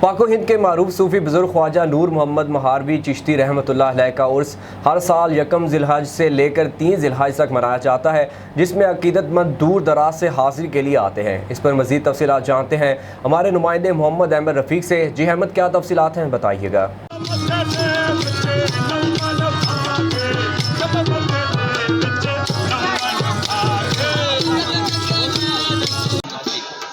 पाको हिंद के मारूफ सूफ़ी बुज़ुर्ग ख्वाजा नूर मोहम्मद महारवी चिश्ती रहमतुल्लाह अलैह का उर्स हर साल यकम ज़िलहज से लेकर 3 ज़िलहज तक मनाया जाता है, जिसमें अक़ीदतमंद दूर दराज से हाज़िरी के लिए आते हैं। इस पर मज़ीद तफ़सीलात जानते हैं हमारे नुमाइंदे मोहम्मद अहमद रफ़ीक से। जी अहमद, क्या तफ़सीलात हैं, बताइएगा।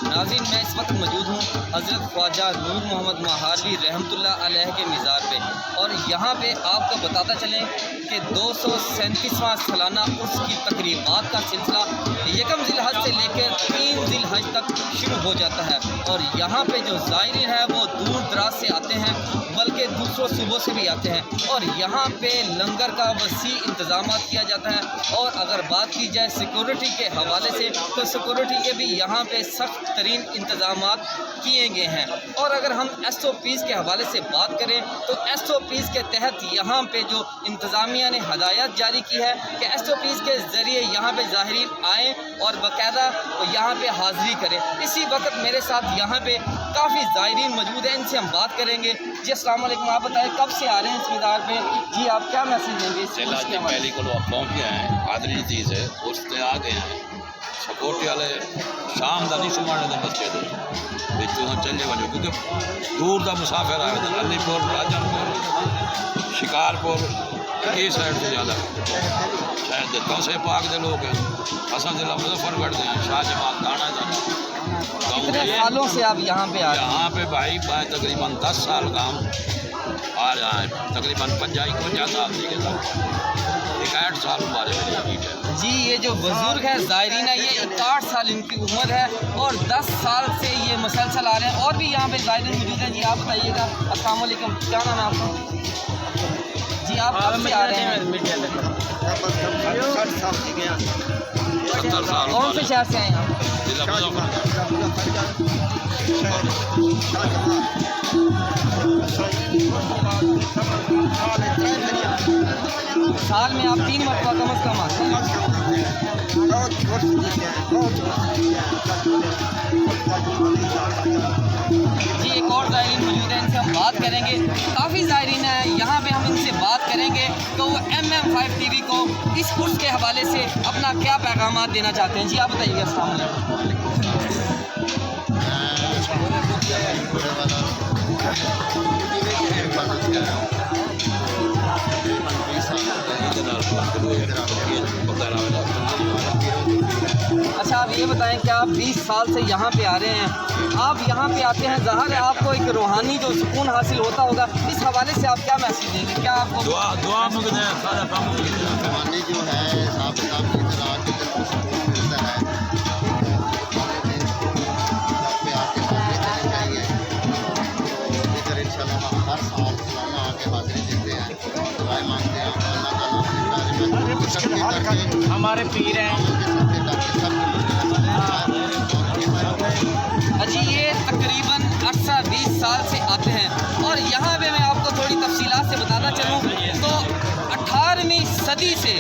नाज़रीन, मैं इस वक्त मौजूद हूँ हज़रत ख्वाजा नूर मोहम्मद महारवी रहमतुल्लाह अलैह के मज़ार पे, और यहाँ पे आपको बताता चलें कि 237वां सालाना उर्स की तकरीबात का सिलसिला यकम ज़िलहज से लेकर 3 ज़िलहज तक शुरू हो जाता है। और यहाँ पे जो ज़ायरीन है वो दूर दराज से आते हैं, बल्कि दूसरों सूबों से भी आते हैं। और यहाँ पे लंगर का वसी इंतज़ाम किया जाता है। और अगर बात की जाए सिक्योरिटी के हवाले से, तो सिक्योरिटी के भी यहाँ पे सख्त तरीन इंतज़ाम किए गए हैं। और अगर हम SOPs के हवाले से बात करें तो SOPs के तहत यहाँ पे जो इंतज़ामिया ने हदायत जारी की है कि SOPs के ज़रिए यहाँ पे ज़ाहिरीन आएँ और बाकायदा यहाँ पे हाज़िरी करें। इसी वक्त मेरे साथ यहाँ पे काफ़ी ज़ाहिरीन मौजूद हैं, इनसे हम बात करेंगे। जी अस्सलाम वालेकुम, आप बताएं कब से आ रहे हैं इस मज़ार पे? जी आप क्या मैसेज देंगे? पहली को पहुँच गए हैं, हाज़िरी चीज़ है, उससे आ गए हैं। सपोर्ट वाले शाम का नहीं सुमाने के बच्चे तो चले वजो, क्योंकि दूर का मुसाफिर आए थे, अलीपुर, राजनपुर, शिकारपुर, ये साइड से ज़्यादा शायद कौसे पाक के लोग हैं। असा जिला मुजफ्फरगढ़ के हैं, शाह जमात थाना कितने सालों से आप यहाँ पे आ रहे हैं? यहाँ पे भाई तकरीबन 10 साल का हम आ रहा है, तकरीबन 50 साल के साथ 61 साल हमारे है। जी, ये जो बुजुर्ग है ज़ायरीन है, ये 61 साल इनकी उम्र है और 10 साल से ये मसलसल आ रहे हैं। और भी यहाँ पे ज़ायरीन मौजूद हैं। जी आप बताइएगा। अस्सलाम वालेकुम, क्या नाम है आपका? जी आप कब से आ रहे हैं? कौन से शहर से आए हैं? साल में आप 3 मरतबा कम अज़ कम आते हैं। जी एक और ज़ायरीन मौजूद है, इनसे हम बात करेंगे। काफ़ी ज़ायरीन है यहाँ पे, हम इनसे बात करेंगे तो वो MM5 TV को इस उर्स के हवाले से अपना क्या पैगाम देना चाहते हैं। जी आप बताइए। अस्सलाम वालेकुम। अच्छा आप ये बताएं कि आप 20 साल से यहाँ पे आ रहे हैं, आप यहाँ पे आते हैं, ज़ाहिर है आपको एक रूहानी जो सुकून हासिल होता होगा, इस हवाले से आप क्या मैसेज देंगे? क्या आपको दुआ मांगते हैं, सारा काम रूहानी जो है हिसाब किताब की तरह के दिल को सुकून मिलता है। पे आके हाजिरी देनी चाहिए, तो इधर इंशाल्लाह हम हर साल सालाना आके हाजिरी देते हैं, दुआएं मांगते हैं। अल्लाह ताला हमारे पीर हैं। जी ये तकरीबन 18-20 साल से आते हैं। और यहाँ पे मैं आपको थोड़ी तफसीलात से बताना चलूँ तो 18वीं सदी से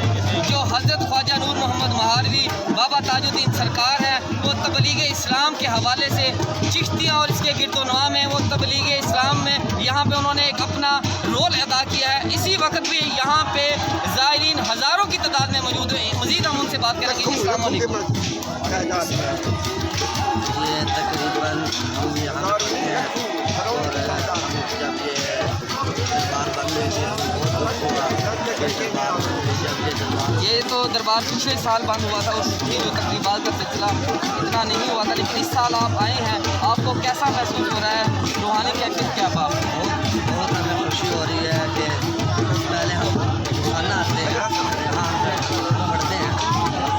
जो हज़रत ख्वाजा नूर मोहम्मद महारवी बाबा ताजुद्दीन सरकार हैं, वो तबलीग इस्लाम के हवाले से चिश्तियाँ और इसके गिरदोनवा में वो तबलीग इस्लाम में यहाँ पे उन्होंने एक अपना रोल अदा किया है। इसी वक्त भी यहाँ पे ज़ायरीन हज़ारों की तादाद में मौजूद है। मज़ीद हम उनसे बात करेंगे। अस्सलाम वालेकुम। ये तकरीबन हम यहाँ और जब ये दरबार बंद ये तो दरबार पिछले साल बंद हुआ था, उसकी जो तकरीबात का सिलसिला इतना नहीं हुआ था, लेकिन इस साल आप आए हैं, आपको कैसा महसूस हो रहा है? रूहानी कैफियत क्या बात? बहुत हमें खुशी हो रही है कि पहले हम खाना आते हैं, यहाँ पढ़ते हैं,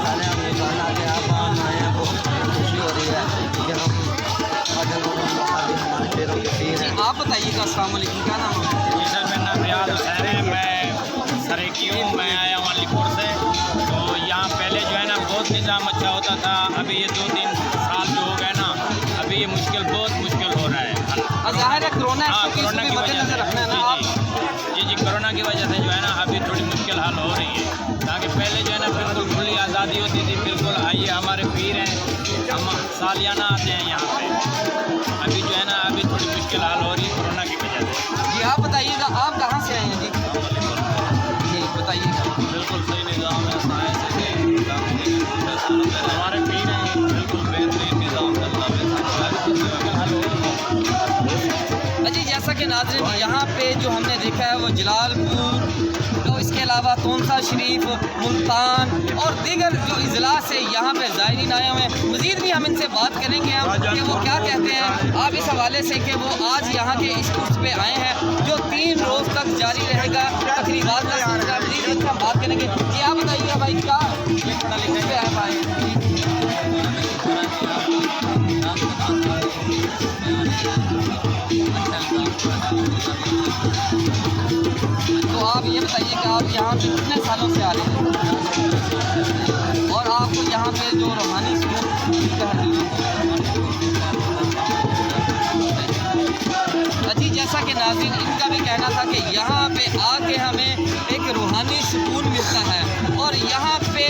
पहले हम खाना आते हैं, आप आए हैं, बहुत खुशी हो रही है कि हम हमारे पेरों के पीर हैं। आप बताइएगा। अस्सलाम वालेकुम, क्या नाम है? जी सर, मेरा नाम रियाज हुसैन है, मैं सरेकी हूँ, मैं आया हूँ अलीपुर से। तो यहाँ पहले जो है ना बहुत निज़ाम अच्छा होता था, अभी ये 2-3 साल जो हो गए ना, अभी ये बहुत मुश्किल हो रहा है। ज़ाहिर है कोरोना की वजह से रखना है ना आप? जी कोरोना की वजह से जो है ना अभी थोड़ी मुश्किल हाल हो रही है। ताकि पहले जो है ना बिल्कुल खुली आज़ादी होती थी, बिल्कुल आइए हमारे पीर हैं, हम सालियाना आते हैं यहाँ पे। अभी जो है ना अभी थोड़ी मुश्किल हाल हो रही है। जैसा कि नाज़रीन यहाँ पे जो हमने देखा है वो जलालपुर, तो इसके अलावा तोनसा शरीफ, मुल्तान और दीगर जो इजलास है यहाँ पे ज़ायरीन आए हुए हैं। मज़ीद भी हम इनसे बात करेंगे हम कि वो क्या कहते हैं आप इस हवाले से कि वो आज यहाँ के इस कोर्स पे आए हैं जो 3 रोज़ तक जारी रहेगा तकरीबात का सिलसिला। मज़ीद इनसे हम बात करेंगे। जी आप बताइएगा भाई क्या इस पे आप आए? तो आप ये बताइए कि आप यहाँ पे कितने सालों से आ रहे हैं और आपको यहाँ पे जो रूहानी सुकून मिलता है? अजी जैसा कि नाज़रीन इनका भी कहना था कि यहाँ पे आके हमें एक रूहानी सुकून मिलता है और यहाँ पे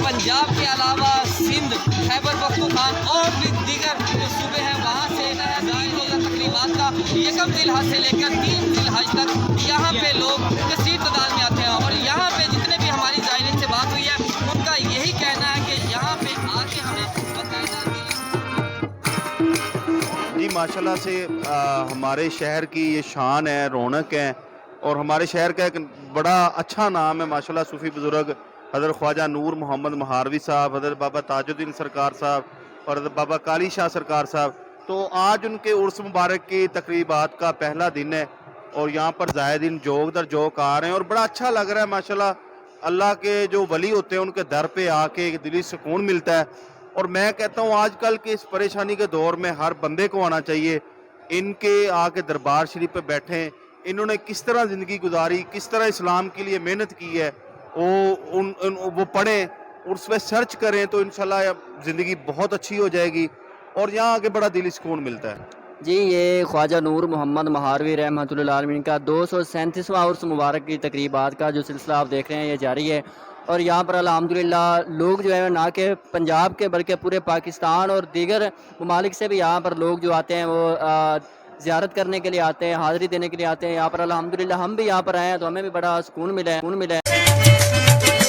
पंजाब के अलावा सिंध, खैबर पख्तूनख्वा और भी दीगर जो सूबे हैं वहाँ से तकरीबात का 1 ज़िलहज से लेकर 3 ज़िलहज तक यहाँ पे लोग कसीर तादाद में आते हैं। और यहाँ पे जितने भी हमारी ज़ायरीन से बात हुई है उनका यही कहना है कि यहाँ पे आके हमें जी माशाल्लाह से हमारे शहर की ये शान है, रौनक है और हमारे शहर का एक बड़ा अच्छा नाम है माशाल्लाह। सूफ़ी बुज़ुर्ग हज़रत ख्वाजा नूर मोहम्मद महारवी साहब, हज़रत बाबा ताजुद्दीन सरकार साहब और हज़रत बाबा काली शाह सरकार साहब, तो आज उनके उर्स मुबारक की तकरीबात का पहला दिन है और यहाँ पर ज़ायरीन जोक दर जोक आ रहे हैं और बड़ा अच्छा लग रहा है माशाल्लाह। अल्लाह के जो वली होते हैं उनके दर पे आके एक दिली सुकून मिलता है और मैं कहता हूँ आजकल के इस परेशानी के दौर में हर बंदे को आना चाहिए, इनके आके दरबार शरीफ पे बैठें, इन्होंने किस तरह ज़िंदगी गुजारी, किस तरह इस्लाम के लिए मेहनत की है, वो पढ़ें और उस पर सर्च करें तो इंशाल्लाह ज़िंदगी बहुत अच्छी हो जाएगी और यहाँ आके बड़ा दिली सुकून मिलता है। जी ये ख्वाजा नूर मोहम्मद महारवी रहमतुल्लाह अलैह का 237वां उर्स मुबारक की तकरीबात का जो सिलसिला आप देख रहे हैं ये जारी है और यहाँ पर अल्हम्दुलिल्लाह लोग जो है ना कि पंजाब के बल्कि पूरे पाकिस्तान और दीगर ममालिक से भी यहाँ पर लोग जो आते हैं वो ज़ियारत करने के लिए आते हैं, हाज़िरी देने के लिए आते हैं यहाँ पर। अल्हम्दुलिल्लाह हम भी यहाँ पर आए हैं तो हमें भी बड़ा सुकून मिला है।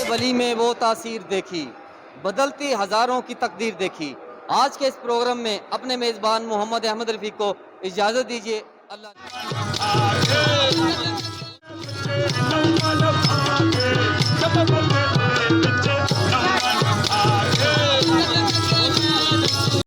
वली में वो तासीर देखी, बदलती हज़ारों की तकदीर देखी। आज के इस प्रोग्राम में अपने मेज़बान मोहम्मद अहमद रफ़ीक को इजाज़त दीजिए। अल्लाह